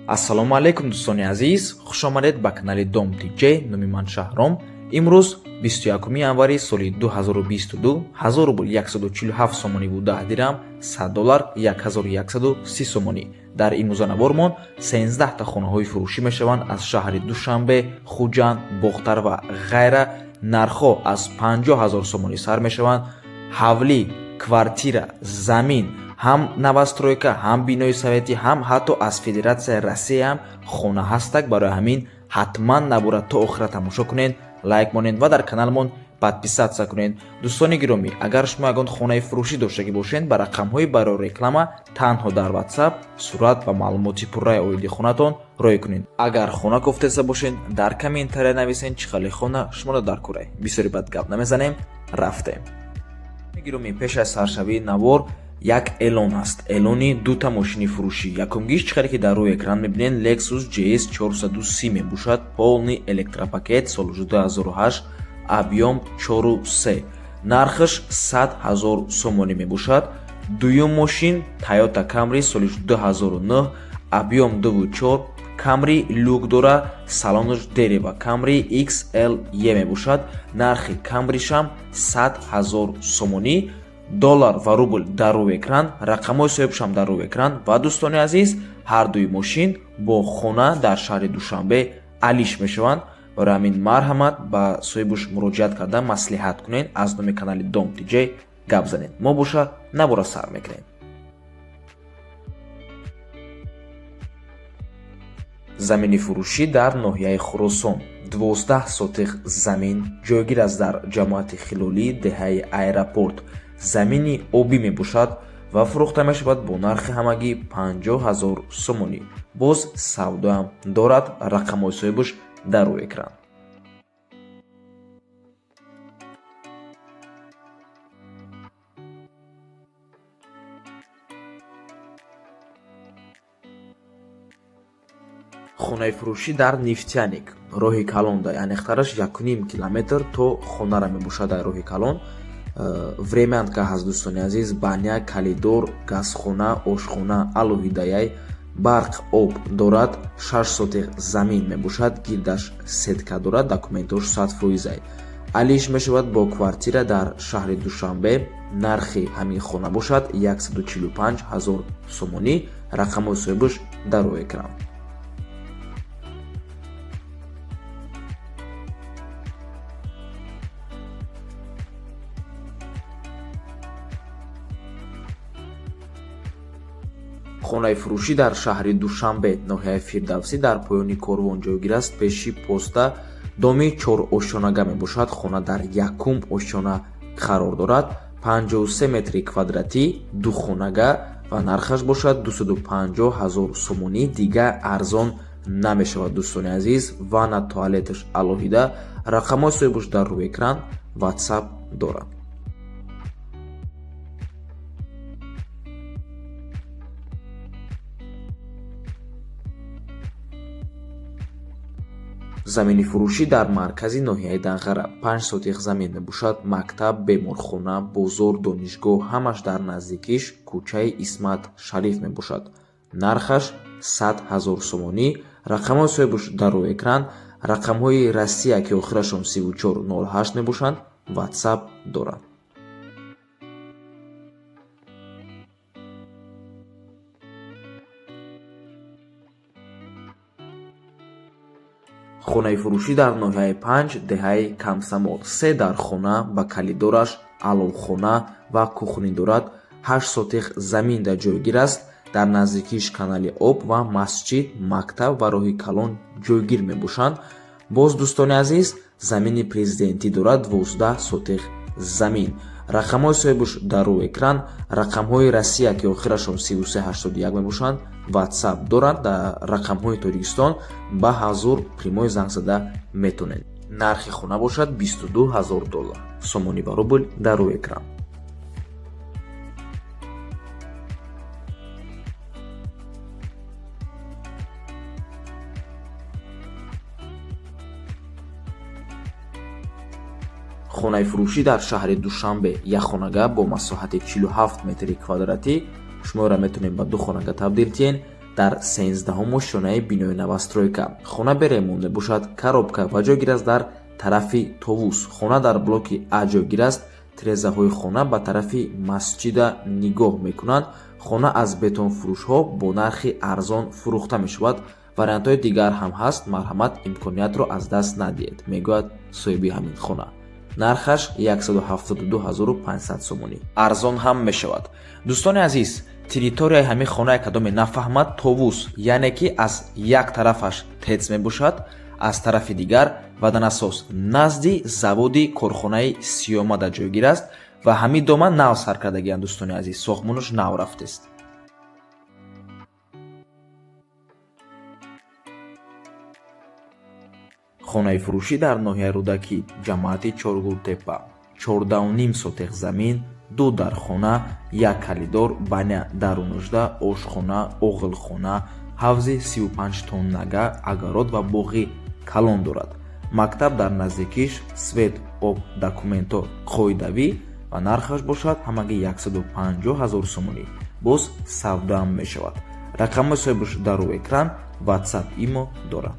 ассалому алайкум дӯстони азиз, хушомадед ба канали Dom DJ. Номи ман Шаҳром. имрӯз 21 январи соли 2022 1000 рубл 147 сомонӣ буда дирам, $100 1130 сомонӣ. дар ин музанабормон 13 та хонаҳои фурӯшӣ мешаванд аз шаҳри Душанбе, Хуҷанд, Бохтар ва ғайра. нархҳо аз 50 000 сомонӣ сар мешаванд. ҳавлӣ, квартира, замин, ҳам новостройка, ҳам бинои советӣ, ҳам ҳатто аз Федератсияи Россия ҳам хона ҳастак. барои ҳамин ҳатман набура то охира тамошо кунед, лайк монед ва дар каналмон подписатсия кунед. дӯстони гиромӣ, агар шумо ягон хонаи фурӯшӣ доштагӣ бошед, ба рақамҳои барои реклама танҳо дар WhatsApp сурат ва маълумоти пурраи оиди хонатон роя кунед. агар хона кофтеса бошед, дар комментария нависед чӣ хели хона шуморо дар курай. бисёри бад гап намезанем, рафтем. гиромӣ, пеш аз саршавии навор як эълон аст. эълони дута мошини фурӯшӣ. якумгиш чӣ хеле ки дар рӯи экран мебинед Lexus GS 430 мебошад. полный электропакет, соли 2008, объем 4.3. нархаш 100 000 сомонӣ мебошад. дуюм мошин Toyota Camry соли 2009, объем 2.4. Camry люк дора, салонаш дерева. Camry XLE мебошад. нархи Camry-шам 100 000 сомонӣ. доллар ва рубл дар рӯи экран, рақамҳои соҳибшам дар рӯи экран. ва дӯстони азиз, ҳар дуи мошин бо хона дар шаҳри Душанбе алиш мешаванд. барои ҳамин марҳамат ба соҳибуш муроҷиат карда маслиҳат кунед, аз номи канали Dom DJ гап занед. мо боша набора сар мекунем. замини фурӯшӣ дар ноҳияи Хуросон. 12 сотиқ замин ҷойгир аст дар ҷамоати Хилолӣ, деҳаи аэропорт. замини обӣ мебошад ва фурӯхта мешавад бо нархи ҳамагӣ 50 000 сомонӣ. боз савдоам дорад. рақамҳои соҳибуш дар рӯи экран. хонаи фурӯшӣ дар Нефтяник, роҳи Калон. яънехтараш 1.5 километр то хонара мебошад дар роҳи Калон. времянка ҳаст дӯстони азиз, баня, калидор, газхона, ошхона алоҳидаяй, барқ, об дорад. 6 сотиқ замин мебошад, гирдаш сетка дорад, документош 100%. алиш мешавад бо квартира дар шаҳри Душанбе. нархи ҳамин хона бошад 145 000 сомонӣ. рақамҳои соҳибуш дар рӯи экран. хонаи фурӯшӣ дар шаҳри Душанбе, ноҳияи Фирдавсӣ, дар поёни корвон ҷойгир аст. пеши поста доми 4 ошёнага мебошад. хона дар якум ошёна қарор дорад. 53 метри квадратӣ, духонага ва нархаш бошад 250 000 сомонӣ. дига арзон намешавад дӯстони азиз. ванна туалеташ алоҳида. рақамҳои соҳибуш дар рӯи экран. WhatsApp дорад. замини фурӯшӣ дар маркази ноҳияи Данғара. 5 сотиқ замин мебошад. мактаб, беморхона, бозор, донишгоҳ ҳамаш дар наздикиш кӯчаи Исмат Шариф мебошад. нархаш 100 000 сомонӣ. рақамҳои соҳибуш дар рӯи экран. рақамҳои Россия ки охирашон 3408 мебошанд. WhatsApp дорад. хонаи фурӯшӣ дар ноҳияи 5 деҳаи Камсамол. 3 дар хона ба калидораш, аловхона ва кухни дорад. 8 сотиқ замин дар ҷойгир аст. дар наздикиш канали об ва масҷид, мактаб ва роҳи Калон ҷойгир мебошанд. боз дӯстони азиз, замини президентӣ дорад. 12 сотиқ замин. рақамҳои соҳибуш дар рӯи экран. рақамҳои Россия ки охирашон 3381 мебошанд. WhatsApp дорад. дар рақамҳои Тоҷикистон ба ҳазур прямой занг зада метонед. нархи хона бошад 22 000 доллар. сомонӣ ба рубл дар рӯи экран. хонаи фурӯшӣ дар шаҳри Душанбе. як хонага бо масоҳати 47 метри квадратӣ. шуморо метавонед ба 2 хонага табдил тиҳед. дар 13-ум шонаи бинои новостройка. Хона бе ремонт мебошад. Коробка ва ҷойгир аст дар тарафи товус. Хона дар блоки А ҷойгир аст. Тирезаҳои хона ба тарафи масҷида нигоҳ мекунанд. хона аз бетонфурӯшҳо бо нархи арзон фурӯхта мешавад. вариантҳои дигар ҳам ҳаст. марҳамат, имкониятро аз даст надиҳед, мегӯяд соҳиби ҳамин хона. нархаш 172 500 сомонӣ. арзон ҳам мешавад. дӯстони азиз, территорияи ҳамин хонае кадоме нафаҳмад товус, яъне ки аз як тарафаш тец мебошад, аз тарафи дигар ваданасос назди заводи корхонаи сиёмада ҷойгир аст ва ҳамин дома нав сар кардагианд. дӯстони азиз, сохтмонаш нав рафтест. хонаи фурӯшӣ дар ноҳияи рӯдакӣ, ҷамоати Чоргултеппа. 14.5 сотех замин, 2 дархона, 1 калидор, баня дару нӯжда, ошхона, оғилхона, ҳавзи 35 тоннага, агарод ва боғи калон дорад. мактаб дар наздикиш, свет, об, документо қоидавӣ ва нархаш бошад ҳамагӣ 150 000 сомонӣ. боз савдаам мешавад. рақамҳои соҳибаш дар рӯи экран, WhatsApp, имо дорад.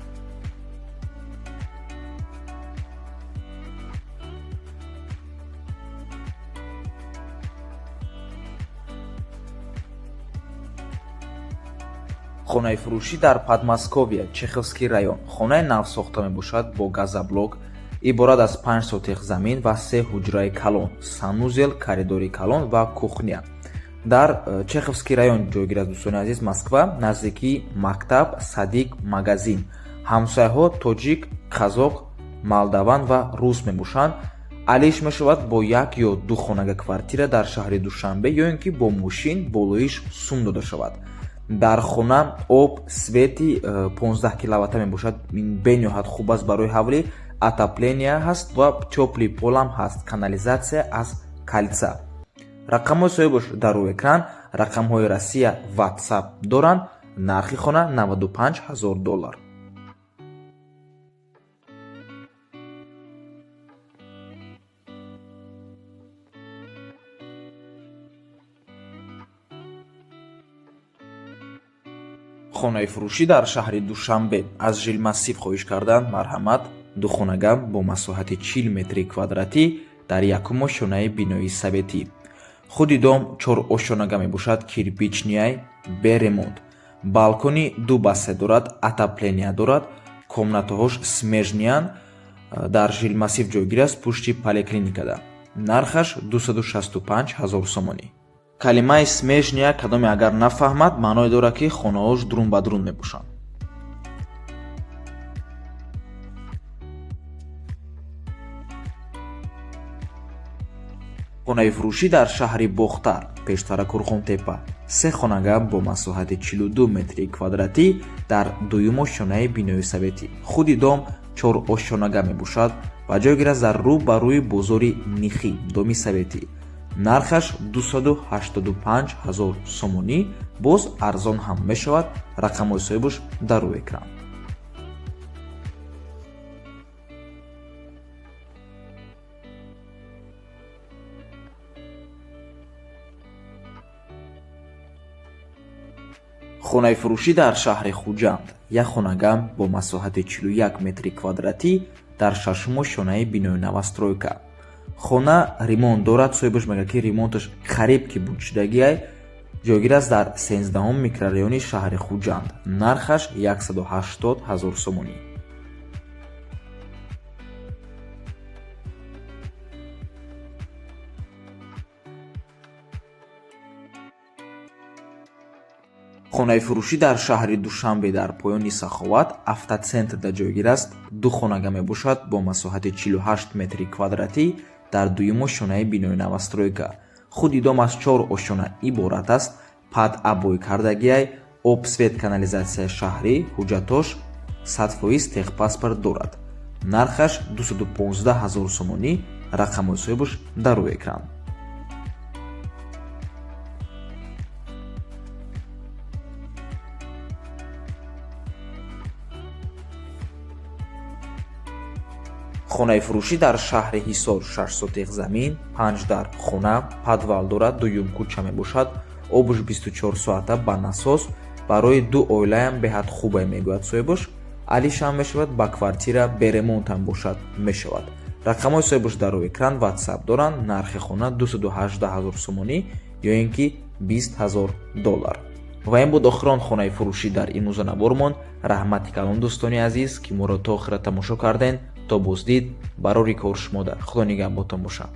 хонаи фурӯшӣ дар Подмосковье, Чеховский район. хонаи нав сохта мебошад бо газоблок, иборат аз 5 сотех замин ва 3 ҳуҷраи калон, санузел, коридори калон ва кухня. дар Чеховский район ҷойгир аст. дӯстони азиз, Москва, наздики мактаб, садик, магазин. ҳамсояҳо тоҷик, қазоқ, молдаван ва рус мебошанд. алиш мешавад бо 1 ё 2 хонага квартира дар шаҳри Душанбе ё ин ки бо мошин болоиш сум дода шавад. дар хона об, свети 15 киловатта мебошад. бениҳоят хуб аст барои ҳавлӣ. отопления ҳаст ва тёплий полам ҳаст. канализатсия аз кальца. рақамҳои соҳибаш дар рӯи экран. рақамҳои Россия WhatsApp доранд. нархи хона $95 000. хонаи фурӯшӣ дар шаҳри Душанбе. аз жилмассив хоҳиш карданд. марҳамат, духонагам бо масоҳати 40 метри квадратӣ дар якум ошонаи бинои советӣ. худи дом 4 ошонага мебошад. кирпичнияй бе ремонт. балкони 2 бассе дорад. отопления дорад. комнатаҳош смежниянд. дар жилмассив ҷойгир аст, пушти поликлиникада. нархаш 265 000 сомонӣ. калимаи смежния кадоме агар нафаҳмад, маъное дорад ки хонаҳош друн ба друн мебошанд. хонаи фурӯшӣ дар шаҳри Бохтар, пештара Курхонтеппа. 3 хонага бо масоҳати 42 метри квадратӣ дар дуюм ошонаи бинои советӣ. худи дом 4 ошонага мебошад ва ҷойгир аст дар рӯ ба рӯи бозори Нихӣ, доми советӣ. нархаш 285 000 сомонӣ. боз арзон ҳам мешавад. рақамҳои соҳибаш дар рӯи экран. хонаи фурӯшӣ дар шаҳри Хуҷанд. як хонага бо масоҳати 41 метри квадратӣ дар шашум шонаи бинои новостройка. хона ремонт дорад. соҳибаш мегӯяд ки ремонташ қариб ки буд шудагиай. ҷойгир аст дар 13-ум микрорайони шаҳри Хуҷанд. нархаш 180 000 сомонӣ. хонаи фурӯшӣ дар шаҳри Душанбе дар поёни Саховат, автоцентрда ҷойгир аст. 2 хонага мебошад бо масоҳати 48 метри квадратӣ дар дуюм ошонаи бинои новостройка. худи дом аз 4 ошона иборат аст. пад абой кардагиай, об, свет, канализатсияи шаҳрӣ, ҳуҷҷатош 100% техпаспорт дорад. нархаш 215 000 сомонӣ. рақамҳои соҳибаш дар рӯи экран. хонаи фурӯшӣ дар шаҳри Ҳисор, 6 сотех замин, 5 дар хона, подвал дорад. дуюм кӯча мебошад. обуш 24 соата ба насос. барои ду оилаям беҳад хубе мегӯяд соҳибош. алишам мешавад ба квартира беремонтам бошад мешавад. рақамҳои соҳибош дар рӯи экран WhatsApp доранд. нархи хона 218 000 сомонӣ ё ин ки $20,000. ва ин буд охирон хонаи фурӯшӣ дар имрӯза набормон. раҳмати калон дӯстони азиз ки моро то охира тамошо карден. то боздид барори кор шумода. худо нигаҳботон бошад.